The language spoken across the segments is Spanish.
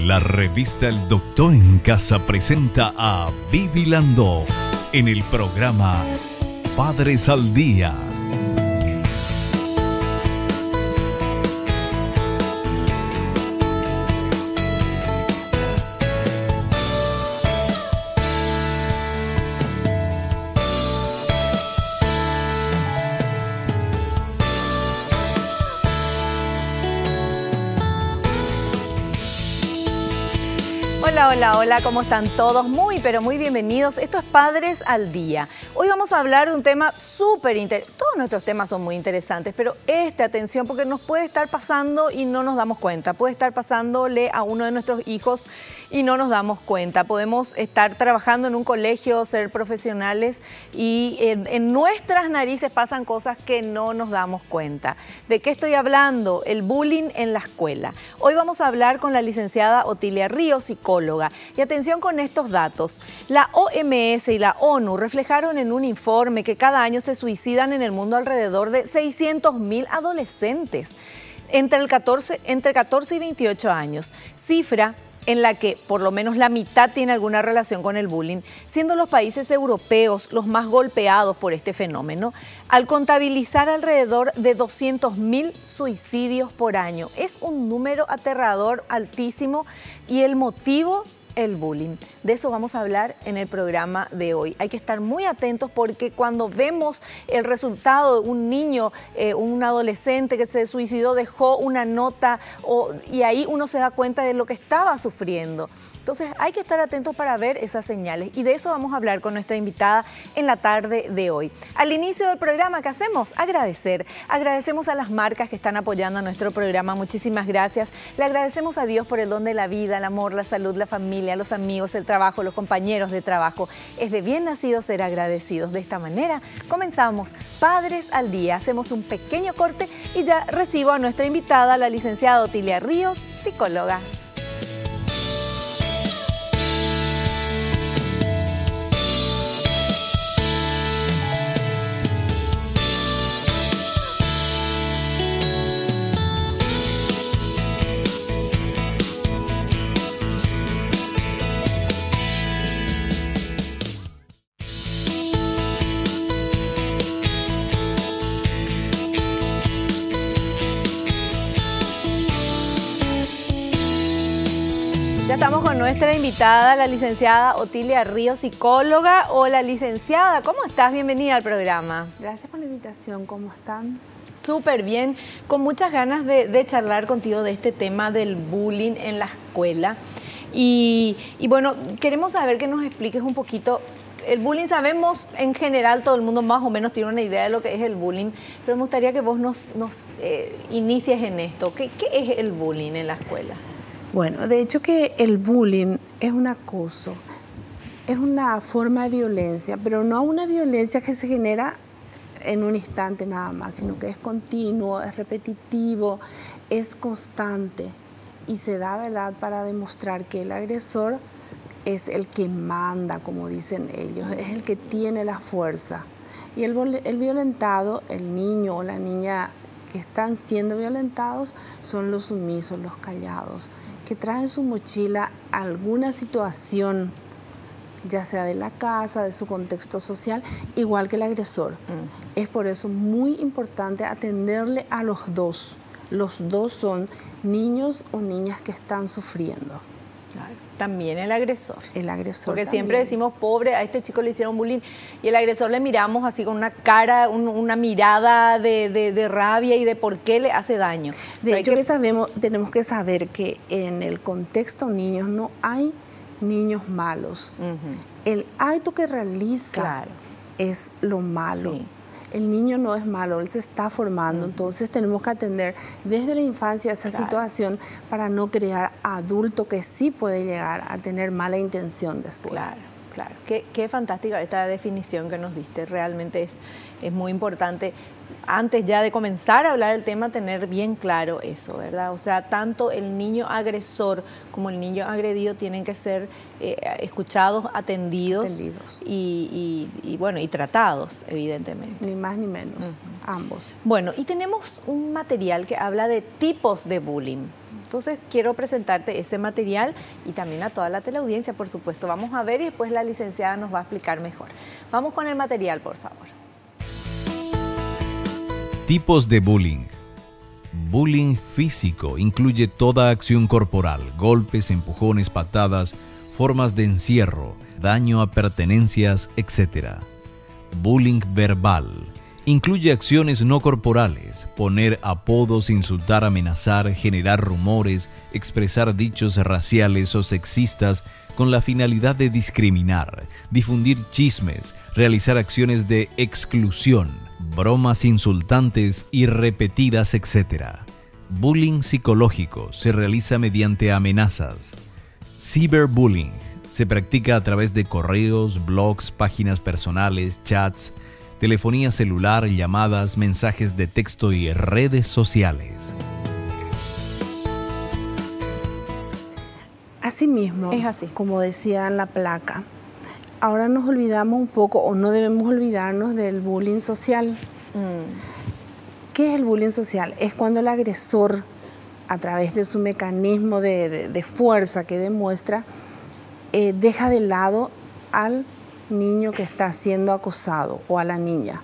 La revista El Doctor en Casa presenta a Vivi Landó en el programa Padres al Día. Hola, ¿cómo están todos? Pero muy bienvenidos. Esto es Padres al Día. Hoy vamos a hablar de un tema súper interesante. Todos nuestros temas son muy interesantes, pero atención, porque nos puede estar pasando y no nos damos cuenta. Puede estar pasándole a uno de nuestros hijos y no nos damos cuenta. Podemos estar trabajando en un colegio, ser profesionales y en nuestras narices pasan cosas que no nos damos cuenta. ¿De qué estoy hablando? El bullying en la escuela. Hoy vamos a hablar con la licenciada Otilia Ríos, psicóloga. Y atención con estos datos. La OMS y la ONU reflejaron en un informe que cada año se suicidan en el mundo alrededor de 600.000 adolescentes entre 14 y 28 años. Cifra en la que por lo menos la mitad tiene alguna relación con el bullying, siendo los países europeos los más golpeados por este fenómeno, al contabilizar alrededor de 200.000 suicidios por año. Es un número aterrador, altísimo, y el motivo, el bullying. De eso vamos a hablar en el programa de hoy. Hay que estar muy atentos porque cuando vemos el resultado de un niño, un adolescente que se suicidó, dejó una nota y ahí uno se da cuenta de lo que estaba sufriendo. Entonces hay que estar atentos para ver esas señales y de eso vamos a hablar con nuestra invitada en la tarde de hoy. Al inicio del programa, ¿qué hacemos? Agradecer. Agradecemos a las marcas que están apoyando a nuestro programa. Muchísimas gracias. Le agradecemos a Dios por el don de la vida, el amor, la salud, la familia, los amigos, el trabajo, los compañeros de trabajo. Es de bien nacido ser agradecidos. De esta manera comenzamos Padres al Día. Hacemos un pequeño corte y ya recibo a nuestra invitada, la licenciada Otilia Ríos, psicóloga. Ya estamos con nuestra invitada, la licenciada Otilia Ríos, psicóloga. Hola, licenciada, ¿cómo estás? Bienvenida al programa. Gracias por la invitación, ¿cómo están? Súper bien, con muchas ganas de charlar contigo de este tema del bullying en la escuela. Y bueno, queremos saber que nos expliques un poquito. El bullying, sabemos en general, todo el mundo más o menos tiene una idea de lo que es el bullying, pero me gustaría que vos nos inicies en esto. ¿Qué es el bullying en la escuela? Bueno, de hecho que el bullying es un acoso, es una forma de violencia, pero no una violencia que se genera en un instante nada más, sino que es continuo, es repetitivo, es constante y se da, ¿verdad?, para demostrar que el agresor es el que manda, como dicen ellos, es el que tiene la fuerza. Y el violentado, el niño o la niña que están siendo violentados, son los sumisos, los callados, que traen en su mochila alguna situación, ya sea de la casa, de su contexto social, igual que el agresor. Es por eso muy importante atenderle a los dos. Los dos son niños o niñas que están sufriendo. Claro. También el agresor. El agresor. Porque también. Siempre decimos, pobre, a este chico le hicieron bullying, y el agresor le miramos así con una cara, una mirada de rabia y de por qué le hace daño. De hecho, tenemos que saber que en el contexto niños no hay niños malos. El acto que realiza es lo malo. Sí. El niño no es malo, él se está formando, entonces tenemos que atender desde la infancia esa situación para no crear adulto que sí puede llegar a tener mala intención después. Claro. Qué fantástica esta definición que nos diste, realmente es muy importante antes ya de comenzar a hablar del tema, tener bien claro eso, ¿verdad? O sea, tanto el niño agresor como el niño agredido tienen que ser escuchados, atendidos. Y bueno, y tratados, evidentemente. Ni más ni menos, ambos. Bueno, y tenemos un material que habla de tipos de bullying. Entonces, quiero presentarte ese material y también a toda la teleaudiencia, por supuesto. Vamos a ver y después la licenciada nos va a explicar mejor. Vamos con el material, por favor. Tipos de bullying. Bullying físico incluye toda acción corporal, golpes, empujones, patadas, formas de encierro, daño a pertenencias, etc. Bullying verbal incluye acciones no corporales, poner apodos, insultar, amenazar, generar rumores, expresar dichos raciales o sexistas con la finalidad de discriminar, difundir chismes, realizar acciones de exclusión, bromas insultantes y repetidas, etc. Bullying psicológico se realiza mediante amenazas. Ciberbullying se practica a través de correos, blogs, páginas personales, chats, telefonía celular, llamadas, mensajes de texto y redes sociales. Asimismo, es así, como decía en la placa, ahora nos olvidamos un poco, o no debemos olvidarnos, del bullying social. ¿Qué es el bullying social? Es cuando el agresor, a través de su mecanismo de fuerza que demuestra, deja de lado al niño que está siendo acosado o a la niña.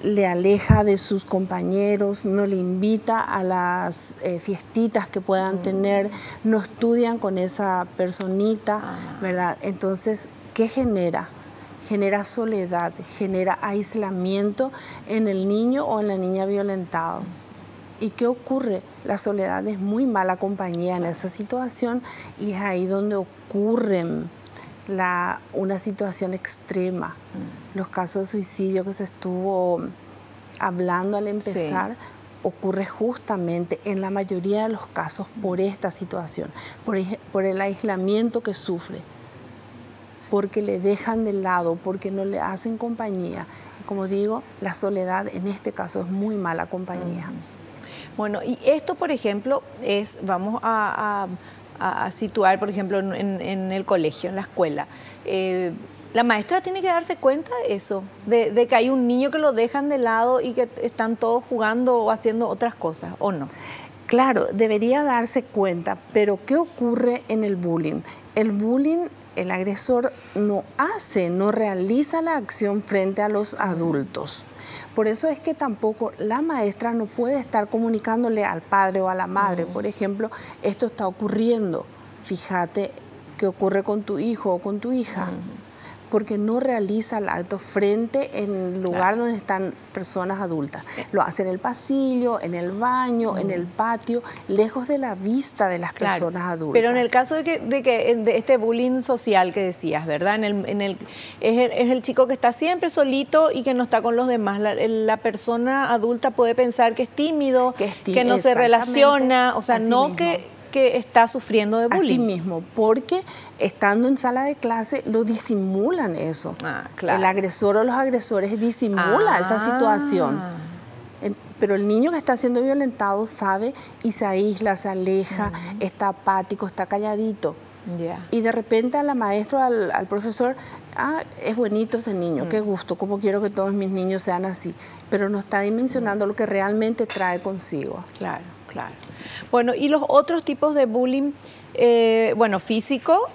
Le aleja de sus compañeros, no le invita a las fiestitas que puedan tener, no estudian con esa personita, ¿verdad? Entonces, ¿qué genera? Genera soledad, genera aislamiento en el niño o en la niña violentado. ¿Y qué ocurre? La soledad es muy mala compañía en esa situación y es ahí donde ocurren una situación extrema. Los casos de suicidio que se estuvo hablando al empezar, ocurre justamente en la mayoría de los casos por esta situación, por el aislamiento que sufre, porque le dejan de lado, porque no le hacen compañía. Y como digo, la soledad en este caso es muy mala compañía. Bueno, y esto, por ejemplo, vamos a situar, por ejemplo, en el colegio, en la escuela. La maestra tiene que darse cuenta de eso, de que hay un niño que lo dejan de lado y que están todos jugando o haciendo otras cosas, ¿o no? Claro, debería darse cuenta, pero ¿qué ocurre en el bullying? El bullying, el agresor no realiza la acción frente a los adultos. Por eso es que tampoco la maestra no puede estar comunicándole al padre o a la madre, por ejemplo, esto está ocurriendo, fíjate qué ocurre con tu hijo o con tu hija, porque no realiza el acto frente en el lugar donde están personas adultas. Lo hace en el pasillo, en el baño, en el patio, lejos de la vista de las personas adultas. Pero en el caso de este bullying social que decías, ¿verdad? Es el chico que está siempre solito y que no está con los demás. La persona adulta puede pensar que es tímido, que no se relaciona, o sea, no que está sufriendo de bullying. Así mismo, porque estando en sala de clase lo disimulan eso. Claro. El agresor o los agresores disimulan esa situación. Pero el niño que está siendo violentado sabe y se aísla, se aleja, está apático, está calladito. Y de repente a la maestra, al profesor, es bonito ese niño, qué gusto, cómo quiero que todos mis niños sean así. Pero no está dimensionando lo que realmente trae consigo. Claro, claro. Bueno, y los otros tipos de bullying, bueno, físico,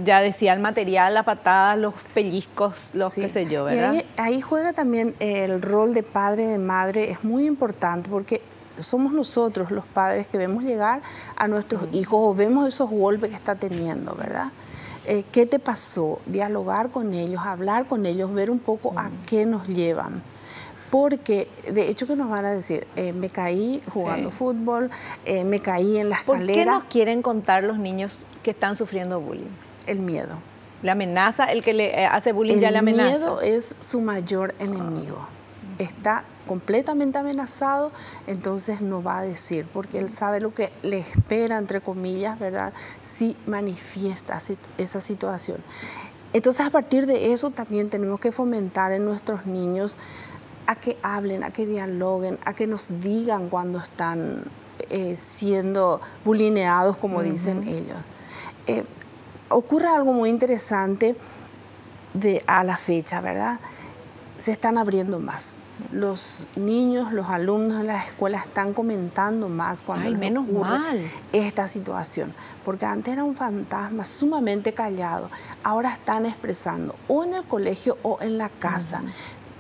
ya decía el material, las patadas, los pellizcos, qué sé yo, ¿verdad? Y ahí juega también el rol de padre, de madre, es muy importante porque somos nosotros los padres que vemos llegar a nuestros hijos o vemos esos golpes que está teniendo, ¿verdad? ¿Qué te pasó? Dialogar con ellos, hablar con ellos, ver un poco a qué nos llevan. Porque de hecho que nos van a decir, me caí jugando fútbol, me caí en la escalera. ¿Por qué no quieren contar los niños que están sufriendo bullying? El miedo. La amenaza, el que le hace bullying ya le amenaza. El miedo es su mayor enemigo. Está completamente amenazado, entonces no va a decir, porque él sabe lo que le espera, entre comillas, ¿verdad? Si manifiesta esa situación. Entonces, a partir de eso también tenemos que fomentar en nuestros niños a que hablen, a que dialoguen, a que nos digan cuando están siendo bulineados, como dicen ellos. Ocurre algo muy interesante a la fecha, ¿verdad? Se están abriendo más. Los niños, los alumnos en las escuelas están comentando más cuando les ocurre esta situación. Porque antes era un fantasma sumamente callado. Ahora están expresando o en el colegio o en la casa.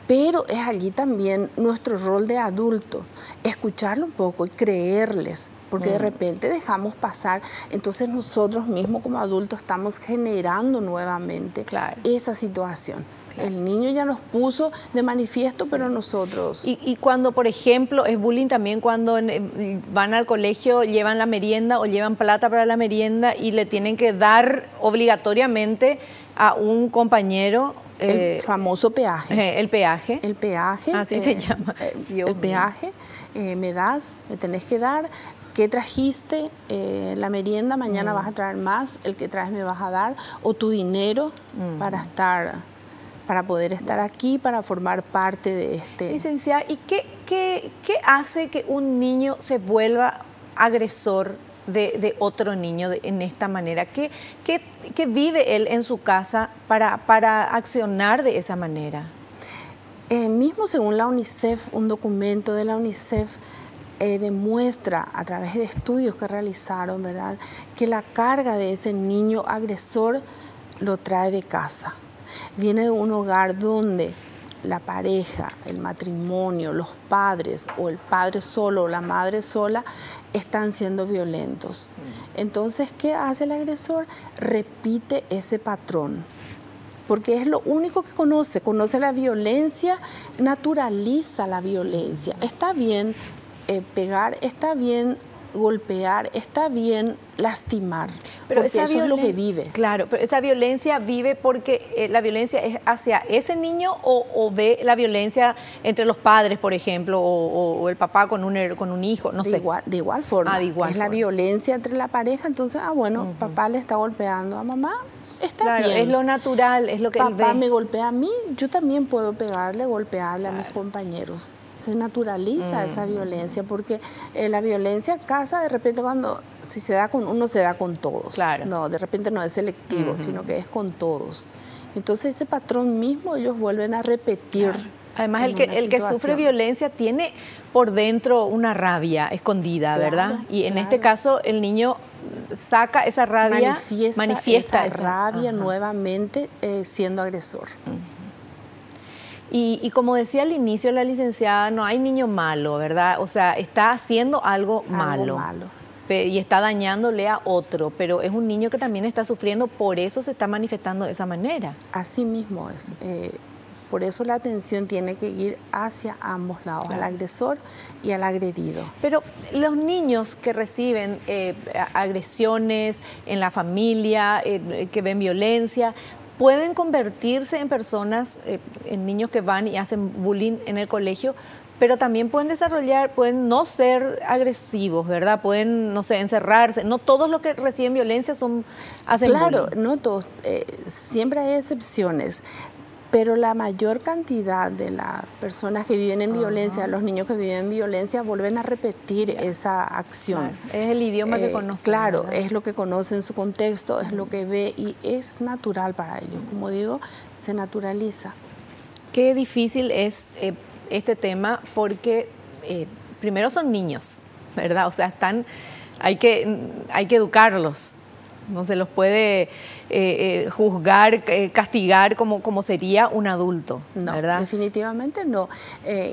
Pero es allí también nuestro rol de adulto, escucharlo un poco y creerles. Porque de repente dejamos pasar, entonces nosotros mismos como adultos estamos generando nuevamente esa situación. El niño ya nos puso de manifiesto, pero nosotros... Y cuando, por ejemplo, es bullying también cuando van al colegio, llevan la merienda o llevan plata para la merienda y le tienen que dar obligatoriamente a un compañero... el famoso peaje. El peaje. El peaje. Así se llama. El peaje, me tenés que dar... ¿Qué trajiste? La merienda, mañana vas a traer más, el que traes me vas a dar, o tu dinero para poder estar aquí, para formar parte de este... Licenciada, ¿y qué hace que un niño se vuelva agresor de otro niño en esta manera? ¿Qué vive él en su casa para accionar de esa manera? Mismo según la UNICEF, un documento de la UNICEF, demuestra a través de estudios que realizaron, ¿verdad?, que la carga de ese niño agresor lo trae de casa. Viene de un hogar donde la pareja, el matrimonio, los padres o el padre solo o la madre sola están siendo violentos. Entonces, ¿qué hace el agresor? Repite ese patrón. Porque es lo único que conoce la violencia, naturaliza la violencia. Está bien pegar, está bien golpear, está bien lastimar, pero porque eso es lo que vive. Claro, pero esa violencia vive porque la violencia es hacia ese niño o ve la violencia entre los padres, por ejemplo, o el papá con un hijo, no sé. De igual forma, la violencia entre la pareja, entonces, papá le está golpeando a mamá. Está bien. Es lo natural, es lo que él ve. Papá me golpea a mí, yo también puedo pegarle, golpearle a mis compañeros. Se naturaliza esa violencia, porque la violencia en casa, de repente si se da con uno, se da con todos. No, de repente no es selectivo, sino que es con todos. Entonces ese patrón mismo ellos vuelven a repetir. Además, el que sufre violencia tiene por dentro una rabia escondida, ¿verdad? Y en este caso el niño saca esa rabia, manifiesta esa rabia nuevamente siendo agresor. Y como decía al inicio la licenciada, no hay niño malo, ¿verdad? O sea, está haciendo algo malo. Y está dañándole a otro, pero es un niño que también está sufriendo, por eso se está manifestando de esa manera. Así mismo es. Por eso la atención tiene que ir hacia ambos lados, al agresor y al agredido. Pero los niños que reciben agresiones en la familia, que ven violencia, pueden convertirse en personas, en niños que van y hacen bullying en el colegio, pero también pueden no ser agresivos, ¿verdad? Pueden, no sé, encerrarse. No todos los que reciben violencia hacen bullying. Claro, no todos. Siempre hay excepciones. Pero la mayor cantidad de las personas que viven en violencia, los niños que viven en violencia, vuelven a repetir esa acción. Es el idioma que conocen. Claro, ¿verdad? Es lo que conocen en su contexto, es lo que ve y es natural para ellos. Como digo, se naturaliza. Qué difícil es este tema porque primero son niños, ¿verdad? O sea, hay que educarlos. No se los puede juzgar, castigar como sería un adulto, ¿verdad? No, definitivamente no.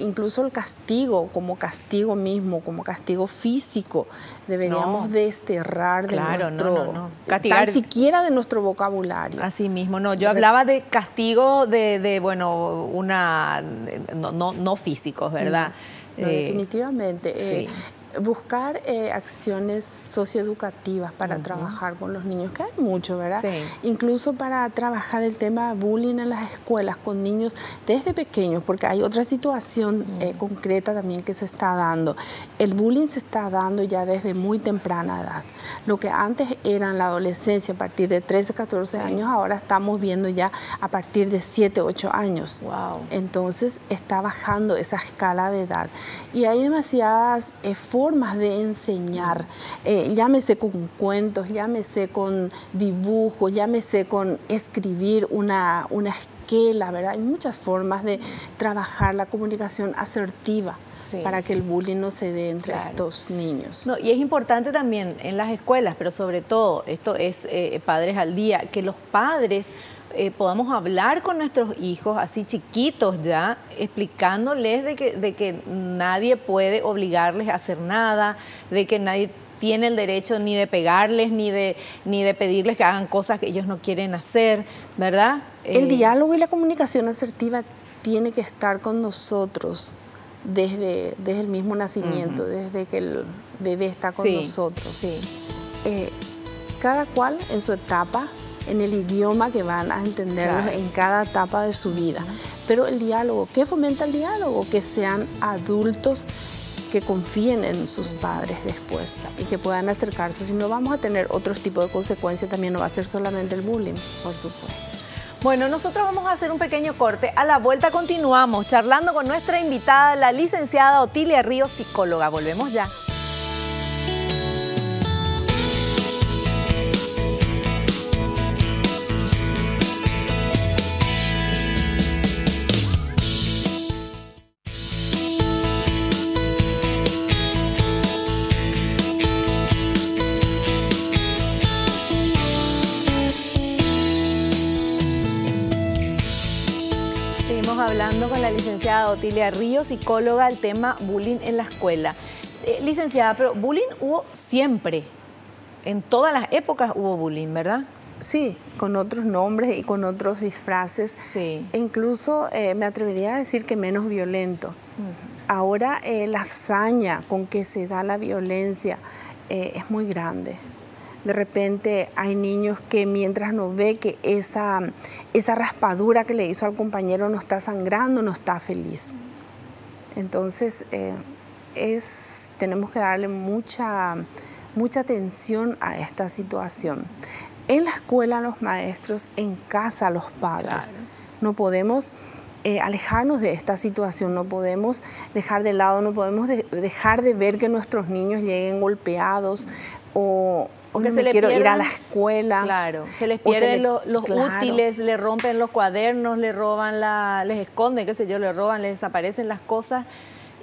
Incluso el castigo, como castigo mismo, como castigo físico, deberíamos desterrar de nuestro... Castigar, tan siquiera de nuestro vocabulario. Así mismo, no. Yo hablaba de castigo no físicos, ¿verdad? No, definitivamente. Sí. buscar acciones socioeducativas para trabajar con los niños, que hay mucho, ¿verdad? Sí. Incluso para trabajar el tema bullying en las escuelas con niños desde pequeños, porque hay otra situación concreta también que se está dando. El bullying se está dando ya desde muy temprana edad. Lo que antes era en la adolescencia, a partir de 13, 14 años, ahora estamos viendo ya a partir de 7, 8 años. Wow. Entonces está bajando esa escala de edad. Y hay demasiadas formas de enseñar, llámese con cuentos, llámese con dibujos, llámese con escribir una esquela, ¿verdad? Hay muchas formas de trabajar la comunicación asertiva para que el bullying no se dé entre estos niños. No, y es importante también en las escuelas, pero sobre todo, esto es Padres al Día, que los padres podamos hablar con nuestros hijos así chiquitos ya, explicándoles de que nadie puede obligarles a hacer nada, de que nadie tiene el derecho ni de pegarles, ni de pedirles que hagan cosas que ellos no quieren hacer, ¿verdad? El diálogo y la comunicación asertiva tiene que estar con nosotros desde el mismo nacimiento, desde que el bebé está con nosotros. Sí. Cada cual en su etapa, en el idioma que van a entenderlos en cada etapa de su vida. Pero el diálogo, ¿qué fomenta el diálogo? Que sean adultos que confíen en sus padres después y que puedan acercarse. Si no, vamos a tener otros tipos de consecuencias, también no va a ser solamente el bullying, por supuesto. Bueno, nosotros vamos a hacer un pequeño corte. A la vuelta continuamos charlando con nuestra invitada, la licenciada Otilia Ríos, psicóloga. Volvemos ya. Hablando con la licenciada Otilia Ríos, psicóloga, el tema bullying en la escuela. Licenciada, pero bullying hubo siempre, en todas las épocas hubo bullying, ¿verdad? Sí, con otros nombres y con otros disfraces. Sí. E incluso me atrevería a decir que menos violento. Ahora la hazaña con que se da la violencia es muy grande. De repente hay niños que mientras no ve que esa raspadura que le hizo al compañero no está sangrando, no está feliz. Entonces tenemos que darle mucha atención a esta situación. En la escuela los maestros, en casa los padres. Claro. No podemos alejarnos de esta situación, no podemos dejar de lado, no podemos dejar de ver que nuestros niños lleguen golpeados o no me quiero ir a la escuela. Claro, se les pierden los útiles, le rompen los cuadernos, le roban, les esconden, qué sé yo, le roban, les desaparecen las cosas.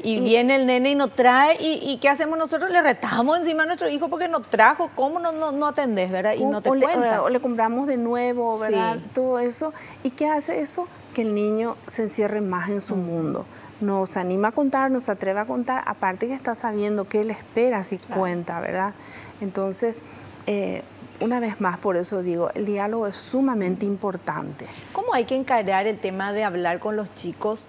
Y viene el nene y nos trae, y ¿qué hacemos nosotros? Le retamos encima a nuestro hijo porque nos trajo, ¿cómo no atendés, verdad? Y no te cuenta. O le compramos de nuevo, ¿verdad? Sí. Todo eso. ¿Y qué hace eso? Que el niño se encierre más en su mundo. Nos anima a contar, nos atreve a contar, aparte que está sabiendo qué le espera si cuenta, ¿verdad? Entonces, una vez más, por eso digo, el diálogo es sumamente importante. ¿Cómo hay que encarar el tema de hablar con los chicos?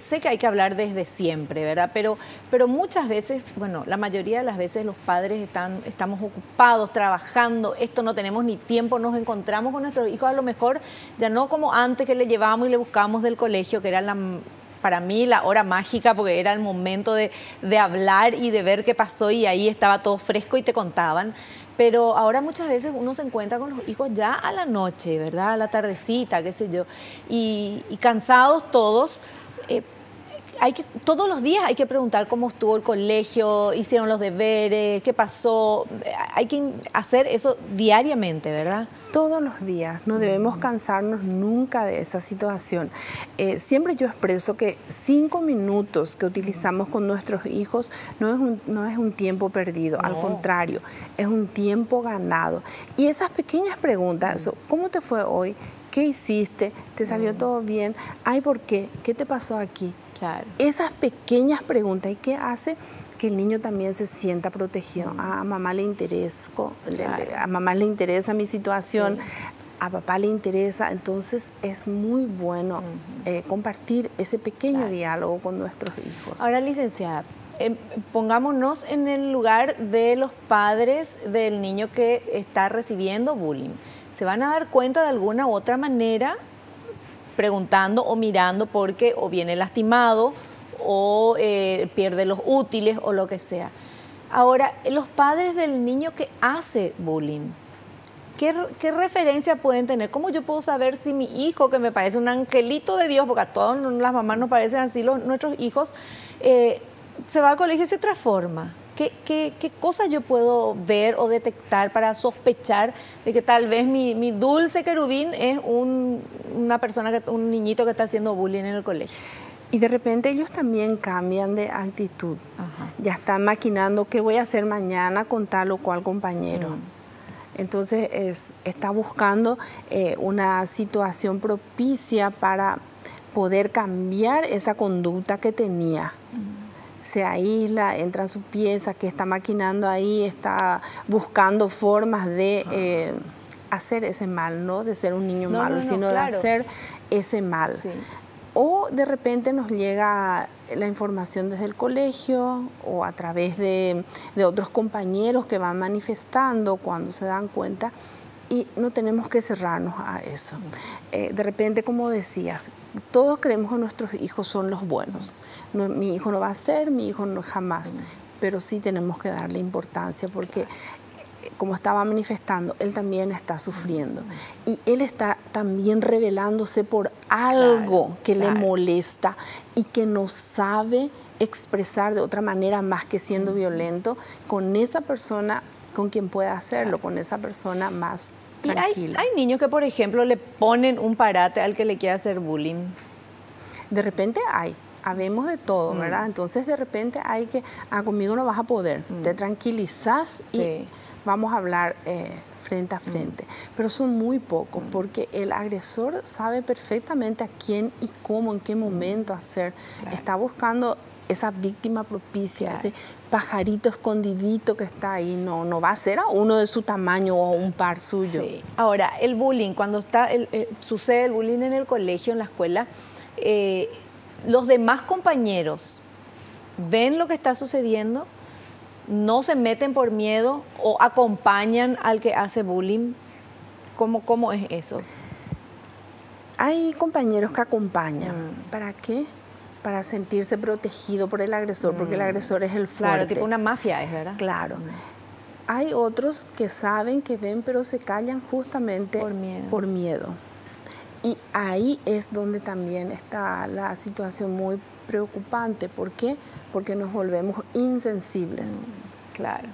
Sé que hay que hablar desde siempre, ¿verdad? Pero muchas veces, bueno, la mayoría de las veces los padres estamos ocupados, trabajando, no tenemos ni tiempo, nos encontramos con nuestros hijos, a lo mejor ya no como antes que le llevábamos y le buscábamos del colegio, que era para mí la hora mágica, porque era el momento de hablar y de ver qué pasó y ahí estaba todo fresco y te contaban. Pero ahora muchas veces uno se encuentra con los hijos ya a la noche, ¿verdad? A la tardecita, qué sé yo, y cansados todos. Todos los días hay que preguntar cómo estuvo el colegio, hicieron los deberes, qué pasó. Hay que hacer eso diariamente, ¿verdad? Todos los días, no debemos cansarnos nunca de esa situación. Siempre yo expreso que 5 minutos que utilizamos con nuestros hijos no es un tiempo perdido, al contrario, es un tiempo ganado. Y esas pequeñas preguntas, ¿cómo te fue hoy? ¿Qué hiciste? ¿Te salió todo bien? Ay, ¿por qué? ¿Qué te pasó aquí? Claro. Esas pequeñas preguntas, ¿y qué hace? Que el niño también se sienta protegido. A mamá le interesa, a mamá le interesa mi situación, a papá le interesa. Entonces es muy bueno compartir ese pequeño diálogo con nuestros hijos. Ahora, licenciada, pongámonos en el lugar de los padres del niño que está recibiendo bullying. Se van a dar cuenta de alguna u otra manera preguntando o mirando porque o viene lastimado o pierde los útiles o lo que sea. Ahora, los padres del niño que hace bullying, ¿qué referencia pueden tener? ¿Cómo yo puedo saber si mi hijo, que me parece un angelito de Dios, porque a todas las mamás nos parecen así nuestros hijos, se va al colegio y se transforma? ¿Qué cosas yo puedo ver o detectar para sospechar de que tal vez mi dulce querubín es una persona, un niñito que está haciendo bullying en el colegio? Y de repente ellos también cambian de actitud. Ajá. Ya están maquinando qué voy a hacer mañana con tal o cual compañero. Entonces está buscando una situación propicia para poder cambiar esa conducta que tenía. Se aísla, entra a su pieza, que está maquinando ahí, está buscando formas de hacer ese mal, no de ser un niño malo, sino claro, de hacer ese mal. Sí. O de repente nos llega la información desde el colegio o a través de otros compañeros que van manifestando cuando se dan cuenta, y no tenemos que cerrarnos a eso. De repente, como decías, todos creemos que nuestros hijos son los buenos. No, mi hijo no va a ser, mi hijo no jamás, pero sí tenemos que darle importancia porque, como estaba manifestando, él también está sufriendo y él está también rebelándose por algo que le molesta y que no sabe expresar de otra manera más que siendo violento con esa persona con quien pueda hacerlo, con esa persona más tranquila. Hay niños que, por ejemplo, le ponen un parate al que le quiere hacer bullying. De repente habemos de todo, ¿verdad? Entonces de repente hay que, conmigo no vas a poder, te tranquilizás y vamos a hablar frente a frente. Pero son muy pocos porque el agresor sabe perfectamente a quién y cómo, en qué momento hacer. Está buscando esa víctima propicia, ese pajarito escondidito que está ahí, no va a ser a uno de su tamaño o a un par suyo. Sí. Ahora, el bullying, cuando sucede el bullying en el colegio, en la escuela, los demás compañeros ven lo que está sucediendo, no se meten por miedo o acompañan al que hace bullying. ¿Cómo es eso? Hay compañeros que acompañan. ¿Para qué? Para sentirse protegido por el agresor, porque el agresor es el fuerte. Claro, tipo una mafia es, ¿verdad? Claro. Hay otros que saben, que ven, pero se callan justamente por miedo. Y ahí es donde también está la situación muy preocupante. ¿Por qué? Porque nos volvemos insensibles. Claro.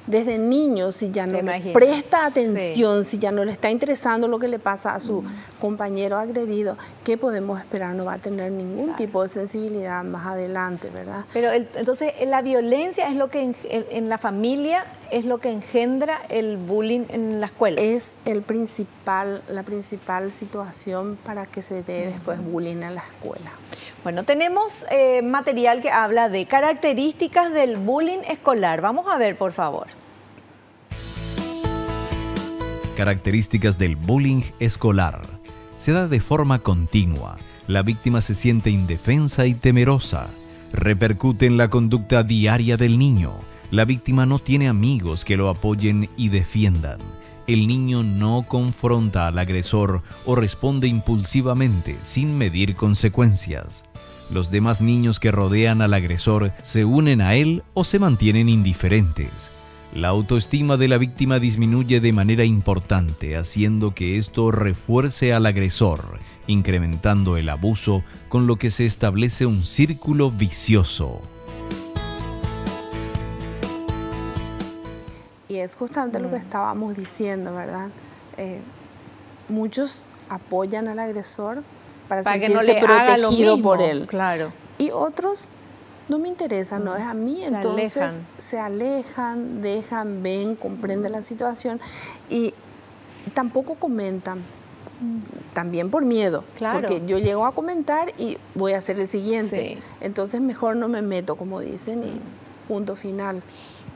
Desde niños, si ya no le presta atención, si ya no le está interesando lo que le pasa a su compañero agredido, ¿qué podemos esperar? No va a tener ningún tipo de sensibilidad más adelante, ¿verdad? Pero entonces la violencia es lo que en la familia es lo que engendra el bullying en la escuela. Es la principal situación para que se dé después bullying en la escuela. Bueno, tenemos material que habla de características del bullying escolar. Vamos a ver, por favor. Características del bullying escolar. Se da de forma continua. La víctima se siente indefensa y temerosa. Repercute en la conducta diaria del niño. La víctima no tiene amigos que lo apoyen y defiendan. El niño no confronta al agresor o responde impulsivamente sin medir consecuencias. Los demás niños que rodean al agresor se unen a él o se mantienen indiferentes. La autoestima de la víctima disminuye de manera importante, haciendo que esto refuerce al agresor, incrementando el abuso, con lo que se establece un círculo vicioso. Y es justamente lo que estábamos diciendo, ¿verdad? Muchos apoyan al agresor para sentirse que no le protegido por él. Claro. Y otros, no me interesa, no es a mí, entonces se alejan, dejan, ven, comprenden la situación y tampoco comentan. También por miedo, porque yo llego a comentar y voy a hacer el siguiente. Entonces mejor no me meto, como dicen, y punto final.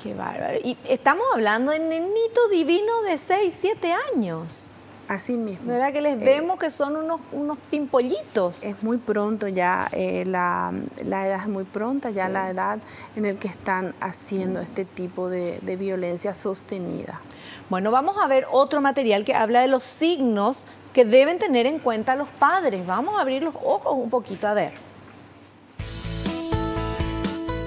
Qué bárbaro. Y estamos hablando de nenito divino de 6, 7 años. Así mismo. ¿Verdad que les vemos que son unos pimpollitos? Es muy pronto ya, la edad es muy pronta, ya la edad en la que están haciendo este tipo de violencia sostenida. Bueno, vamos a ver otro material que habla de los signos que deben tener en cuenta los padres. Vamos a abrir los ojos un poquito a ver.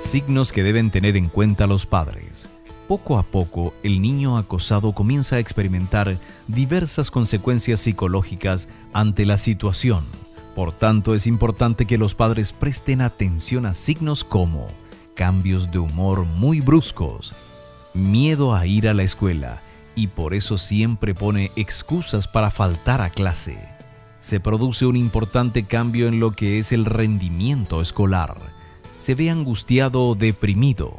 Signos que deben tener en cuenta los padres. Poco a poco, el niño acosado comienza a experimentar diversas consecuencias psicológicas ante la situación. Por tanto, es importante que los padres presten atención a signos como cambios de humor muy bruscos, miedo a ir a la escuela y por eso siempre pone excusas para faltar a clase. Se produce un importante cambio en lo que es el rendimiento escolar. Se ve angustiado o deprimido,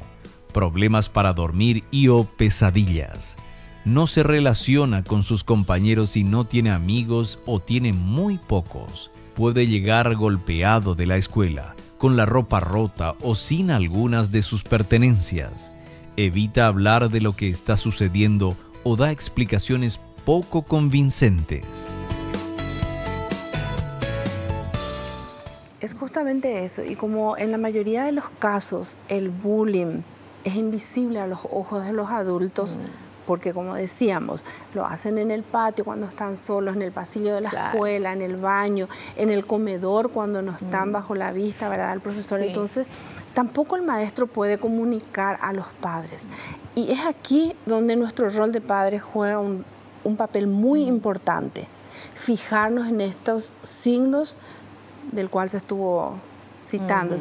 problemas para dormir o pesadillas. No se relaciona con sus compañeros y no tiene amigos o tiene muy pocos. Puede llegar golpeado de la escuela, con la ropa rota o sin algunas de sus pertenencias. Evita hablar de lo que está sucediendo o da explicaciones poco convincentes. Es justamente eso, y como en la mayoría de los casos el bullying es invisible a los ojos de los adultos, porque como decíamos, lo hacen en el patio cuando están solos, en el pasillo de la escuela, en el baño, en el comedor cuando no están bajo la vista, ¿verdad?, del profesor. Entonces, tampoco el maestro puede comunicar a los padres. Y es aquí donde nuestro rol de padres juega un papel muy importante. Fijarnos en estos signos del cual se estuvo citando.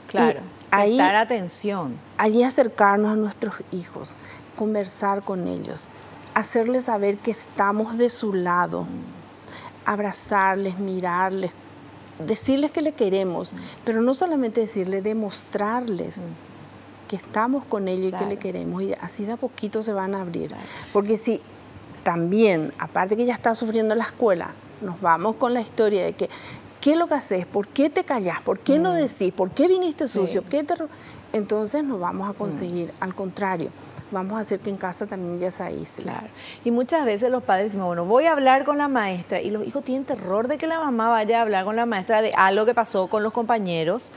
Claro, prestar atención. Allí acercarnos a nuestros hijos, conversar con ellos, hacerles saber que estamos de su lado, abrazarles, mirarles, decirles que le queremos, pero no solamente decirles, demostrarles que estamos con ellos y que le queremos, y así de a poquito se van a abrir. Porque si también, aparte que ya está sufriendo la escuela, nos vamos con la historia de que ¿qué es lo que haces? ¿Por qué te callás? ¿Por qué no decís? ¿Por qué viniste sucio? Entonces no vamos a conseguir, al contrario, vamos a hacer que en casa también ya se aísle. Claro. Y muchas veces los padres dicen, bueno, voy a hablar con la maestra, y los hijos tienen terror de que la mamá vaya a hablar con la maestra de algo que pasó con los compañeros,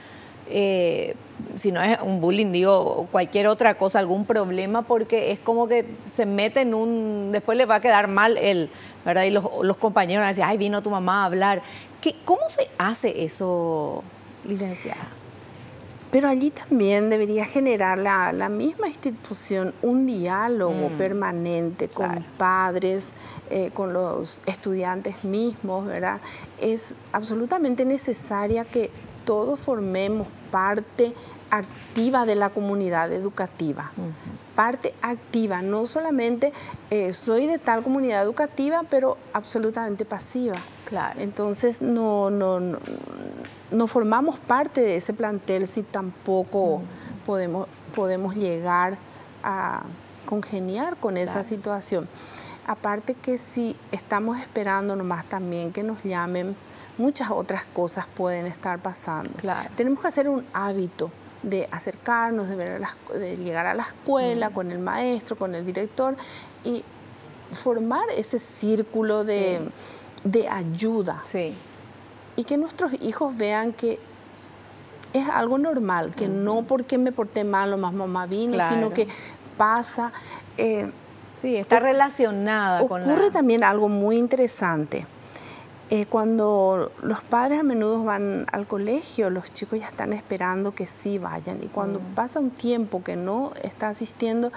si no es un bullying, digo, cualquier otra cosa, algún problema, porque es como que se mete en después le va a quedar mal él, ¿verdad? Y los compañeros van a decir, ay, vino tu mamá a hablar. ¿Cómo se hace eso, licenciada? Pero allí también debería generar la misma institución un diálogo permanente con padres, con los estudiantes mismos, ¿verdad? Es absolutamente necesaria que todos formemos parte activa de la comunidad educativa. Parte activa, no solamente soy de tal comunidad educativa, pero absolutamente pasiva. Claro. Entonces no formamos parte de ese plantel si tampoco podemos llegar a congeniar con esa situación. Aparte que si estamos esperando nomás también que nos llamen, muchas otras cosas pueden estar pasando. Claro. Tenemos que hacer un hábito de acercarnos, de llegar a la escuela con el maestro, con el director, y formar ese círculo de ayuda. Sí. Y que nuestros hijos vean que es algo normal, que no porque me porté mal o más mamá vino, sino que pasa. Sí, está relacionada con la... Ocurre también algo muy interesante. Cuando los padres a menudo van al colegio, los chicos ya están esperando que sí vayan. Y cuando pasa un tiempo que no está asistiendo,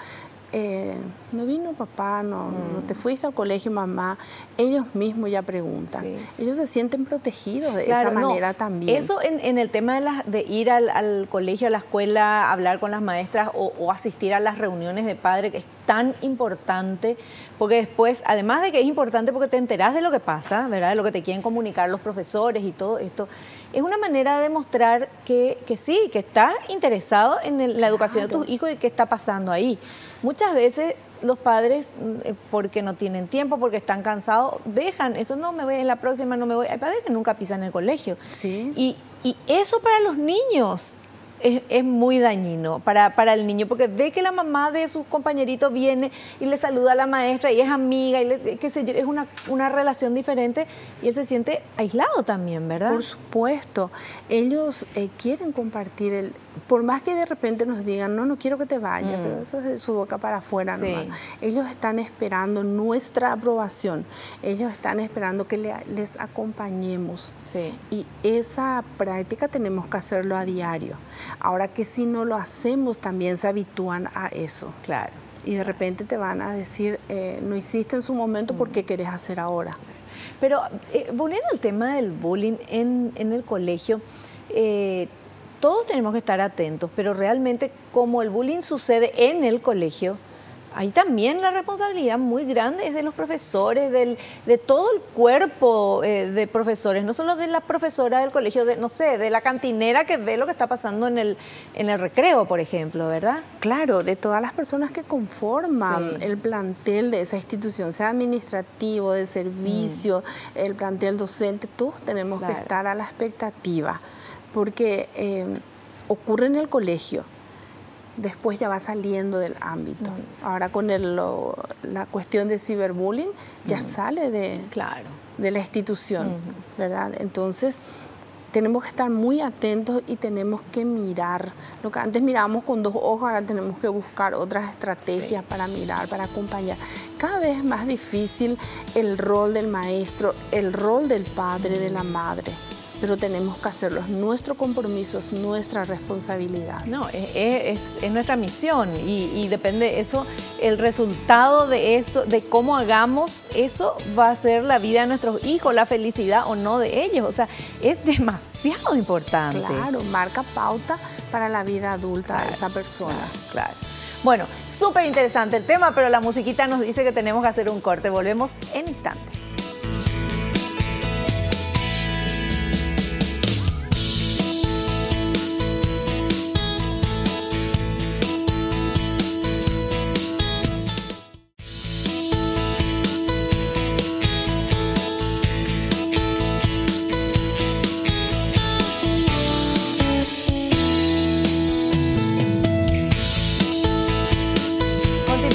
no vino papá, no te fuiste al colegio mamá, ellos mismos ya preguntan. Ellos se sienten protegidos de esa manera también. Eso en el tema de ir al colegio, a la escuela, hablar con las maestras o asistir a las reuniones de padres, que es tan importante, porque después, además de que es importante porque te enterás de lo que pasa, ¿verdad?, de lo que te quieren comunicar los profesores y todo esto, es una manera de demostrar que sí, que estás interesado en la educación de tus hijos y qué está pasando ahí. Muchas veces los padres, porque no tienen tiempo, porque están cansados, dejan, eso no me voy, en la próxima no me voy. Hay padres que nunca pisan el colegio. Sí. Y eso para los niños es muy dañino para el niño, porque ve que la mamá de sus compañeritos viene y le saluda a la maestra y es amiga, y qué sé yo, es una relación diferente y él se siente aislado también, ¿verdad? Por supuesto, ellos quieren compartir por más que de repente nos digan, no quiero que te vayas, pero eso es de su boca para afuera nomás. Ellos están esperando nuestra aprobación, ellos están esperando que les acompañemos. Y esa práctica tenemos que hacerlo a diario. Ahora que si no lo hacemos, también se habitúan a eso. Claro. Y de repente te van a decir, no hiciste en su momento, ¿por qué querés hacer ahora? Pero volviendo al tema del bullying en el colegio, todos tenemos que estar atentos, pero realmente como el bullying sucede en el colegio, ahí también la responsabilidad muy grande es de los profesores, de todo el cuerpo de profesores, no solo de la profesora del colegio, no sé, de la cantinera que ve lo que está pasando en el recreo, por ejemplo, ¿verdad? Claro, de todas las personas que conforman el plantel de esa institución, sea administrativo, de servicio, el plantel docente, todos tenemos que estar a la expectativa, porque ocurre en el colegio. Después ya va saliendo del ámbito. Ahora con la cuestión de ciberbullying ya sale de la institución, ¿verdad? Entonces tenemos que estar muy atentos y tenemos que mirar. Lo que antes mirábamos con 2 ojos, ahora tenemos que buscar otras estrategias para mirar, para acompañar. Cada vez es más difícil el rol del maestro, el rol del padre, de la madre. Pero tenemos que hacerlo, es nuestro compromiso, es nuestra responsabilidad. No, es nuestra misión y depende eso, el resultado de eso, de cómo hagamos eso, va a ser la vida de nuestros hijos, la felicidad o no de ellos. O sea, es demasiado importante. Claro, marca pauta para la vida adulta de esa persona. Claro. Bueno, súper interesante el tema, pero la musiquita nos dice que tenemos que hacer un corte. Volvemos en instantes.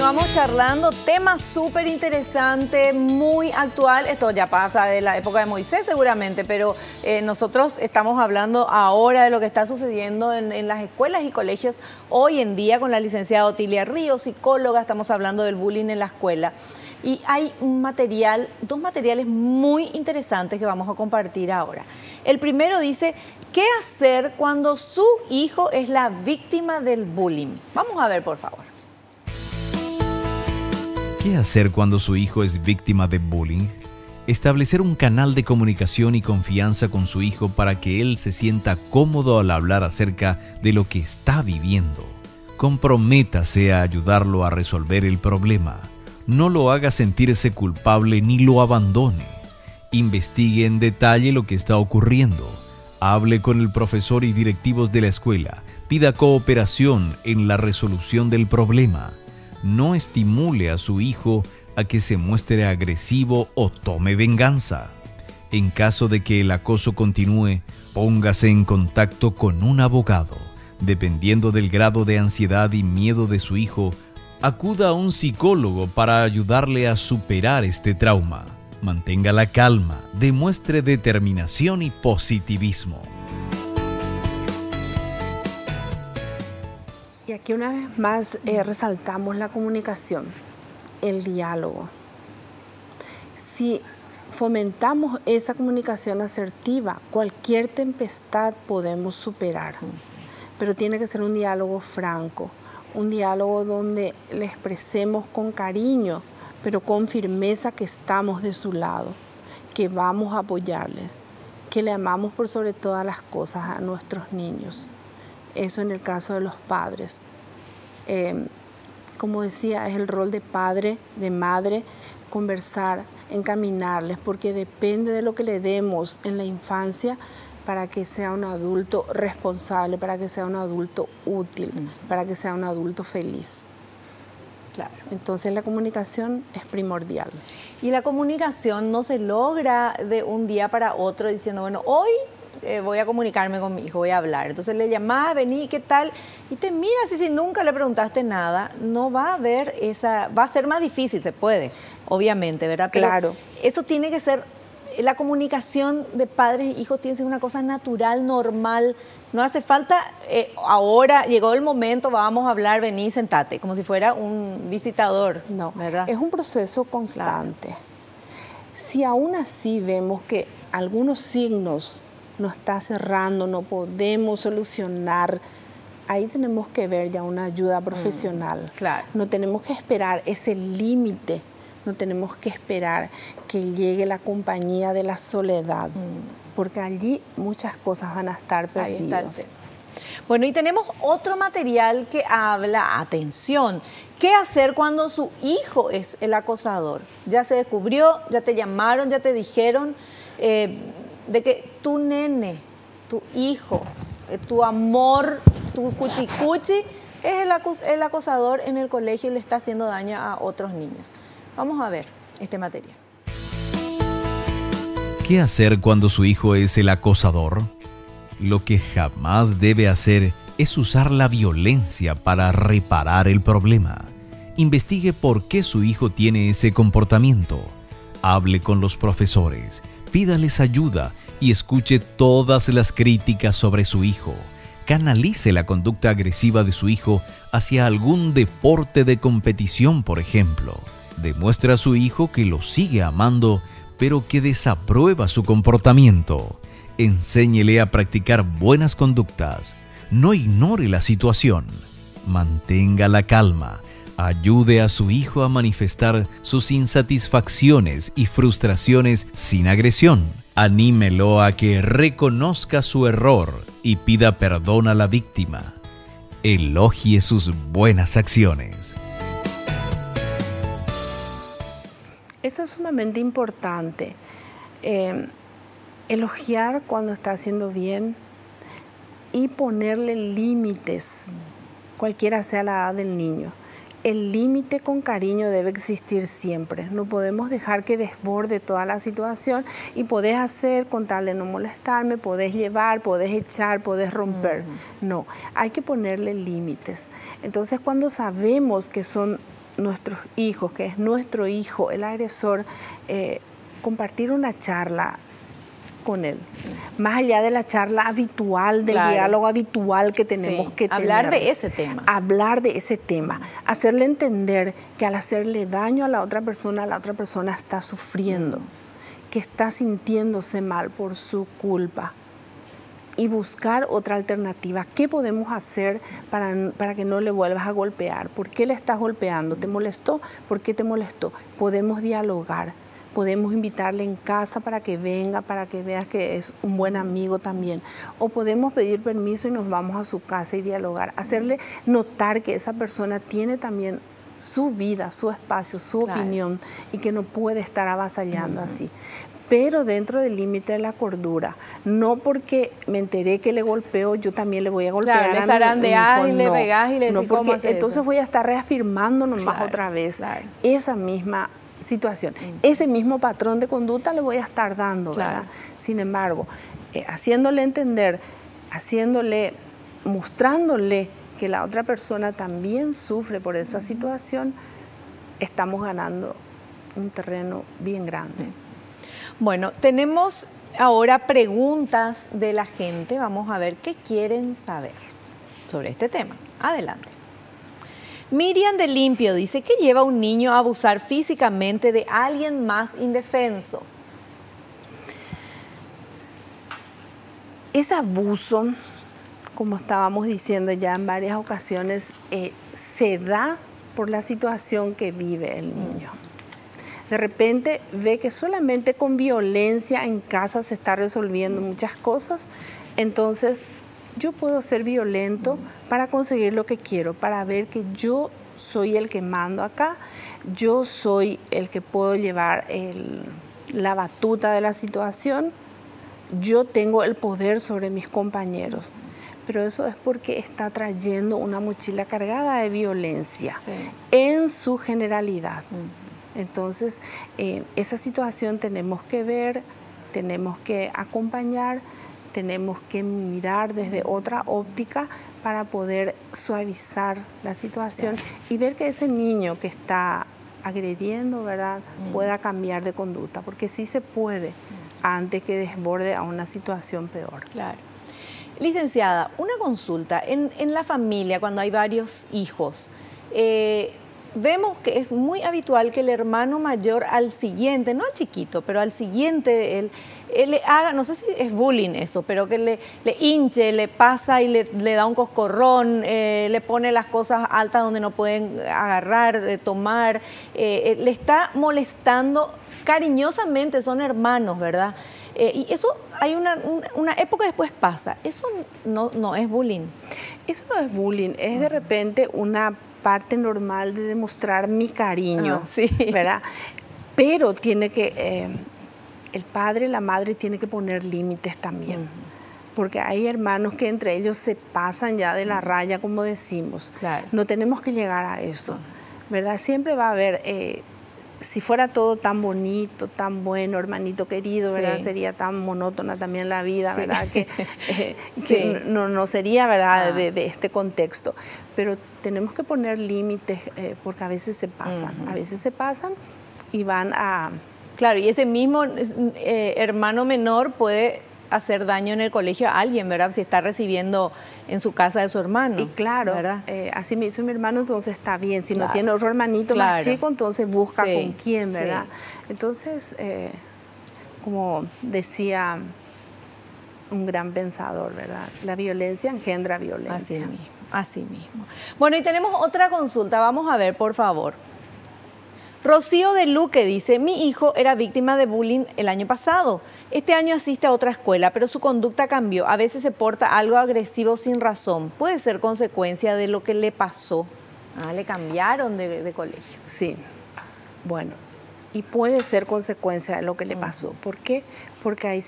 Continuamos charlando, tema súper interesante, muy actual. Esto ya pasa de la época de Moisés seguramente, pero nosotros estamos hablando ahora de lo que está sucediendo en las escuelas y colegios hoy en día con la licenciada Otilia Ríos, psicóloga. Estamos hablando del bullying en la escuela. Y hay dos materiales muy interesantes que vamos a compartir ahora. El primero dice, ¿qué hacer cuando su hijo es la víctima del bullying? Vamos a ver, por favor. ¿Qué hacer cuando su hijo es víctima de bullying? Establecer un canal de comunicación y confianza con su hijo para que él se sienta cómodo al hablar acerca de lo que está viviendo. Comprométase a ayudarlo a resolver el problema. No lo haga sentirse culpable ni lo abandone. Investigue en detalle lo que está ocurriendo. Hable con el profesor y directivos de la escuela. Pida cooperación en la resolución del problema. No estimule a su hijo a que se muestre agresivo o tome venganza. En caso de que el acoso continúe, póngase en contacto con un abogado. Dependiendo del grado de ansiedad y miedo de su hijo, acuda a un psicólogo para ayudarle a superar este trauma. Mantenga la calma, demuestre determinación y positivismo. Y aquí una vez más resaltamos la comunicación, el diálogo. Si fomentamos esa comunicación asertiva, cualquier tempestad podemos superar. Pero tiene que ser un diálogo franco, un diálogo donde le expresemos con cariño, pero con firmeza que estamos de su lado, que vamos a apoyarles, que le amamos por sobre todas las cosas a nuestros niños. Eso en el caso de los padres. Como decía, es el rol de padre, de madre, conversar, encaminarles, porque depende de lo que le demos en la infancia para que sea un adulto responsable, para que sea un adulto útil, para que sea un adulto feliz. Claro. Entonces la comunicación es primordial. Y la comunicación no se logra de un día para otro diciendo, bueno, hoy voy a comunicarme con mi hijo, voy a hablar. Entonces le llamás, vení, ¿qué tal? Y te miras y si nunca le preguntaste nada, no va a haber va a ser más difícil, se puede, obviamente, ¿verdad? Pero claro. Eso tiene que ser, la comunicación de padres e hijos tiene que ser una cosa natural, normal. No hace falta, ahora llegó el momento, vamos a hablar, vení, sentate, como si fuera un visitador. No, ¿verdad? Es un proceso constante. Claro. Si aún así vemos que algunos signos nos está cerrando, no podemos solucionar, ahí tenemos que ver ya una ayuda profesional. Claro. No tenemos que esperar ese límite, no tenemos que esperar que llegue la compañía de la soledad. Porque allí muchas cosas van a estar perdidas. Ahí está el tema. Bueno, y tenemos otro material que habla, atención, ¿qué hacer cuando su hijo es el acosador? Ya se descubrió, ya te llamaron, ya te dijeron de que tu nene, tu hijo, tu amor, tu cuchicuchi, es el acosador en el colegio y le está haciendo daño a otros niños. Vamos a ver este material. ¿Qué hacer cuando su hijo es el acosador? Lo que jamás debe hacer es usar la violencia para reparar el problema. Investigue por qué su hijo tiene ese comportamiento. Hable con los profesores, pídales ayuda y escuche todas las críticas sobre su hijo. Canalice la conducta agresiva de su hijo hacia algún deporte de competición, por ejemplo. Demuestre a su hijo que lo sigue amando, pero que desaprueba su comportamiento. Enséñele a practicar buenas conductas. No ignore la situación. Mantenga la calma. Ayude a su hijo a manifestar sus insatisfacciones y frustraciones sin agresión. Anímelo a que reconozca su error y pida perdón a la víctima. Elogie sus buenas acciones. Eso es sumamente importante. Elogiar cuando está haciendo bien y ponerle límites, cualquiera sea la edad del niño. El límite con cariño debe existir siempre. No podemos dejar que desborde toda la situación y podés hacer con tal de no molestarme, podés llevar, podés echar, podés romper. No, hay que ponerle límites. Entonces, cuando sabemos que son nuestros hijos, que es nuestro hijo el agresor, compartir una charla con él, más allá de la charla habitual, del diálogo habitual que tenemos que tener. Hablar de ese tema. Hablar de ese tema, hacerle entender que al hacerle daño a la otra persona está sufriendo, que está sintiéndose mal por su culpa. Y buscar otra alternativa. ¿Qué podemos hacer para que no le vuelvas a golpear? ¿Por qué le estás golpeando? ¿Te molestó? ¿Por qué te molestó? Podemos dialogar, podemos invitarle en casa para que venga, para que veas que es un buen amigo también. O podemos pedir permiso y nos vamos a su casa y dialogar. Hacerle notar que esa persona tiene también su vida, su espacio, su opinión y que no puede estar avasallando así. Pero dentro del límite de la cordura, no porque me enteré que le golpeo, yo también le voy a golpear. Claro, le zarandeás y le pegás y le decís porque cómo hacer entonces eso. Voy a estar reafirmando nomás otra vez esa misma situación. Ese mismo patrón de conducta le voy a estar dando, ¿verdad? Sin embargo, haciéndole entender, mostrándole que la otra persona también sufre por esa situación, estamos ganando un terreno bien grande. Bueno, tenemos ahora preguntas de la gente. Vamos a ver qué quieren saber sobre este tema. Adelante. Miriam de Limpio dice que lleva a un niño a abusar físicamente de alguien más indefenso. Ese abuso, como estábamos diciendo ya en varias ocasiones, se da por la situación que vive el niño. De repente ve que solamente con violencia en casa se está resolviendo muchas cosas, entonces yo puedo ser violento para conseguir lo que quiero, para ver que yo soy el que mando acá, yo soy el que puedo llevar la batuta de la situación, yo tengo el poder sobre mis compañeros. Pero eso es porque está trayendo una mochila cargada de violencia en su generalidad. Entonces, esa situación tenemos que ver, tenemos que acompañar, tenemos que mirar desde otra óptica para poder suavizar la situación y ver que ese niño que está agrediendo, ¿verdad?, pueda cambiar de conducta, porque sí se puede antes que desborde a una situación peor. Claro. Licenciada, una consulta. En la familia, cuando hay varios hijos, vemos que es muy habitual que el hermano mayor al siguiente, no al chiquito, pero al siguiente, él le haga, no sé si es bullying eso, pero que le hinche, le pasa y le da un coscorrón, le pone las cosas altas donde no pueden agarrar, tomar, le está molestando cariñosamente, son hermanos, ¿verdad? Y eso hay una época después pasa. Eso no es bullying. Eso no es bullying, es de repente una parte normal de demostrar mi cariño, sí, ¿verdad? Pero tiene que, el padre, la madre tiene que poner límites también. Porque hay hermanos que entre ellos se pasan ya de la raya, como decimos. Claro. No tenemos que llegar a eso, ¿verdad? Siempre va a haber, si fuera todo tan bonito, tan bueno, hermanito querido, ¿verdad? Sería tan monótona también la vida, ¿verdad? Que no sería, ¿verdad?, de este contexto. Pero tenemos que poner límites porque a veces se pasan, y van a... Claro, y ese mismo hermano menor puede hacer daño en el colegio a alguien, ¿verdad? Si está recibiendo en su casa de su hermano. Y claro, así me hizo mi hermano, entonces está bien. Si no tiene otro hermanito más chico, entonces busca con quién, ¿verdad? Entonces, como decía un gran pensador, ¿verdad? La violencia engendra violencia. Así mismo. Bueno, y tenemos otra consulta. Vamos a ver, por favor. Rocío de Luque dice, mi hijo era víctima de bullying el año pasado. Este año asiste a otra escuela, pero su conducta cambió. A veces se porta algo agresivo sin razón. ¿Puede ser consecuencia de lo que le pasó? Le cambiaron de colegio. Sí, bueno, y puede ser consecuencia de lo que le pasó. ¿Por qué? Porque ahí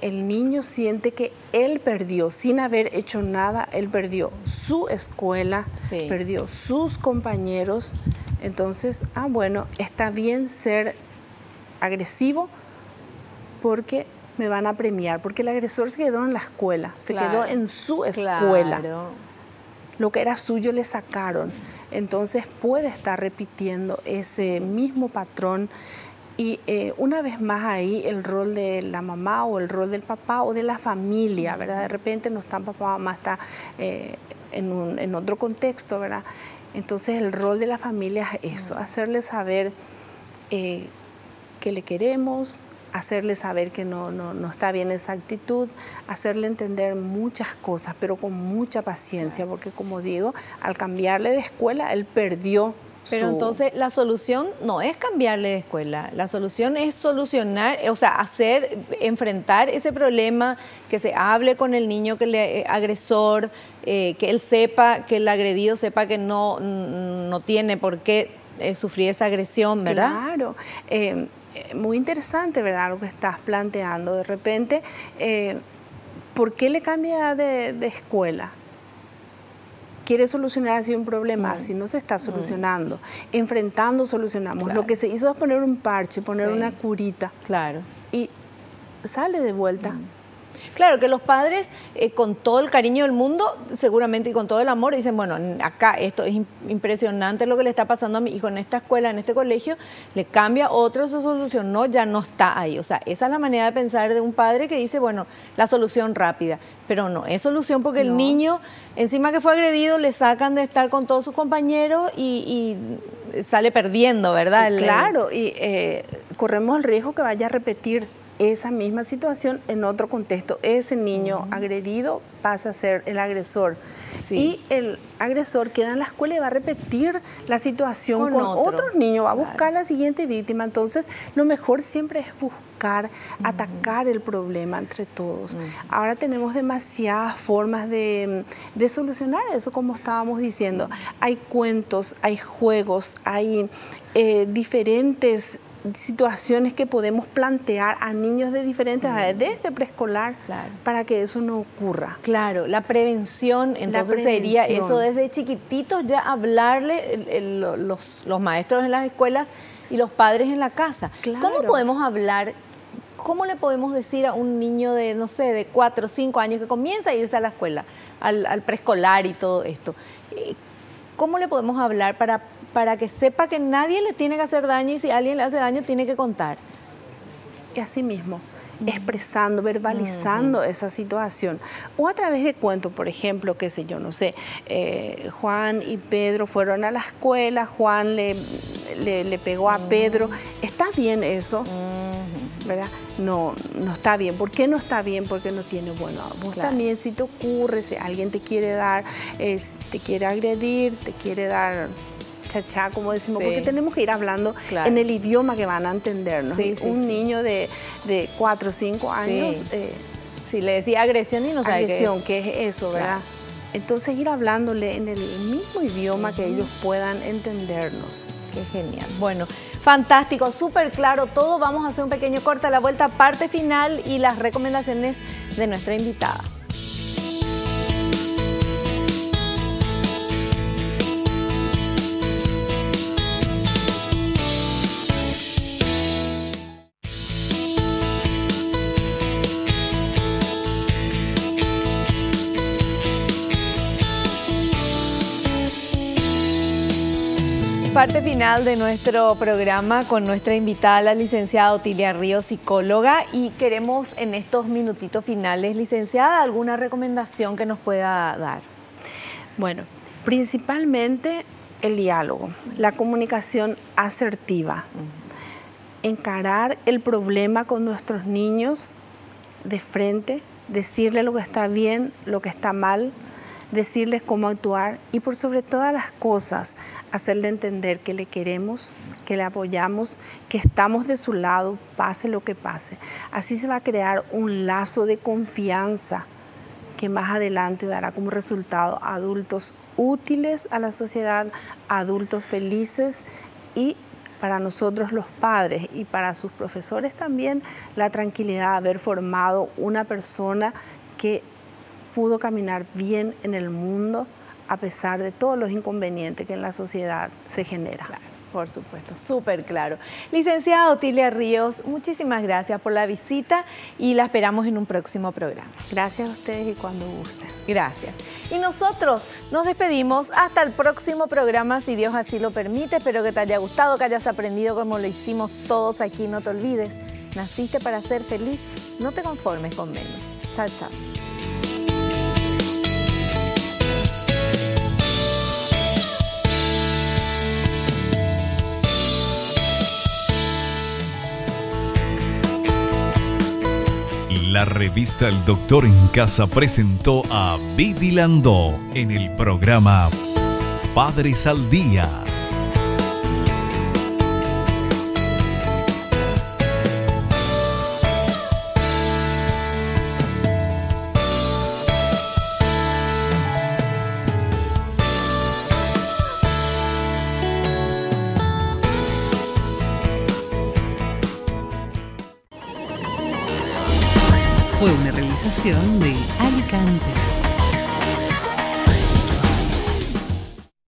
el niño siente que él perdió, sin haber hecho nada, él perdió su escuela, perdió sus compañeros. Entonces, bueno, está bien ser agresivo porque me van a premiar, porque el agresor se quedó en la escuela, se quedó en su escuela. Lo que era suyo le sacaron. Entonces puede estar repitiendo ese mismo patrón. Y una vez más ahí el rol de la mamá o el rol del papá o de la familia, ¿verdad? De repente no está papá, mamá, está en otro contexto, ¿verdad? Entonces el rol de la familia es eso, hacerle saber que le queremos, hacerle saber que no está bien esa actitud, hacerle entender muchas cosas, pero con mucha paciencia, porque como digo, al cambiarle de escuela, él perdió. Pero entonces la solución no es cambiarle de escuela, la solución es solucionar, o sea, enfrentar ese problema, que se hable con el niño, que el agresor, que él sepa, que el agredido sepa que no tiene por qué sufrir esa agresión, ¿verdad? Claro, muy interesante, ¿verdad?, lo que estás planteando. De repente, ¿por qué le cambia de escuela? Quiere solucionar así un problema, así no se está solucionando. Enfrentando solucionamos. Lo que se hizo es poner un parche, poner una curita. Claro. Y sale de vuelta. Claro, que los padres, con todo el cariño del mundo, seguramente, y con todo el amor, dicen, bueno, acá esto es impresionante lo que le está pasando a mi hijo en esta escuela, en este colegio, le cambia otro, su solución ya no está ahí. O sea, esa es la manera de pensar de un padre que dice, bueno, la solución rápida. Pero no, es solución porque el niño, encima que fue agredido, le sacan de estar con todos sus compañeros y sale perdiendo, ¿verdad? Claro, y corremos el riesgo que vaya a repetir esa misma situación en otro contexto. Ese niño agredido pasa a ser el agresor. Y el agresor queda en la escuela y va a repetir la situación con otros niños, va a buscar la siguiente víctima. Entonces, lo mejor siempre es buscar, atacar el problema entre todos. Ahora tenemos demasiadas formas de solucionar eso, como estábamos diciendo. Hay cuentos, hay juegos, hay diferentes situaciones que podemos plantear a niños de diferentes edades, desde preescolar, para que eso no ocurra. Claro, la prevención, entonces sería eso desde chiquititos, ya hablarle los maestros en las escuelas y los padres en la casa. ¿Cómo podemos hablar ¿cómo le podemos decir a un niño de, no sé, de 4 o 5 años que comienza a irse a la escuela, al preescolar y todo esto? ¿Cómo le podemos hablar para que sepa que nadie le tiene que hacer daño y si alguien le hace daño tiene que contar? Y así mismo, expresando, verbalizando esa situación. O a través de cuentos, por ejemplo, qué sé yo, no sé, Juan y Pedro fueron a la escuela, Juan le pegó a Pedro. ¿Está bien eso? ¿Verdad? No, no está bien. ¿Por qué no está bien? Porque no tiene bueno. Vos también, si te ocurre, si alguien te quiere dar, te quiere agredir, te quiere dar chachá, como decimos, porque tenemos que ir hablando en el idioma que van a entendernos. Un niño de 4 o 5 años... si le decía agresión y no sabe qué es eso, ¿verdad? Entonces ir hablándole en el mismo idioma que ellos puedan entendernos. Qué genial. Bueno, fantástico, súper claro todo. Vamos a hacer un pequeño corte a la vuelta, parte final y las recomendaciones de nuestra invitada. Parte final de nuestro programa con nuestra invitada, la licenciada Otilia Ríos, psicóloga, y queremos en estos minutitos finales, licenciada, ¿alguna recomendación que nos pueda dar? Bueno, principalmente el diálogo, la comunicación asertiva, encarar el problema con nuestros niños de frente, decirle lo que está bien, lo que está mal, decirles cómo actuar y por sobre todas las cosas hacerle entender que le queremos, que le apoyamos, que estamos de su lado, pase lo que pase. Así se va a crear un lazo de confianza que más adelante dará como resultado adultos útiles a la sociedad, adultos felices y para nosotros los padres y para sus profesores también la tranquilidad de haber formado una persona que pudo caminar bien en el mundo a pesar de todos los inconvenientes que en la sociedad se generan. Claro, por supuesto, súper claro. Licenciada Otilia Ríos, muchísimas gracias por la visita y la esperamos en un próximo programa. Gracias a ustedes y cuando gusten. Gracias. Y nosotros nos despedimos hasta el próximo programa, si Dios así lo permite. Espero que te haya gustado, que hayas aprendido como lo hicimos todos aquí. No te olvides, naciste para ser feliz, no te conformes con menos. Chao, chao. La revista El Doctor en Casa presentó a Vivi Landó en el programa Padres al Día. Fue una realización de Alicante.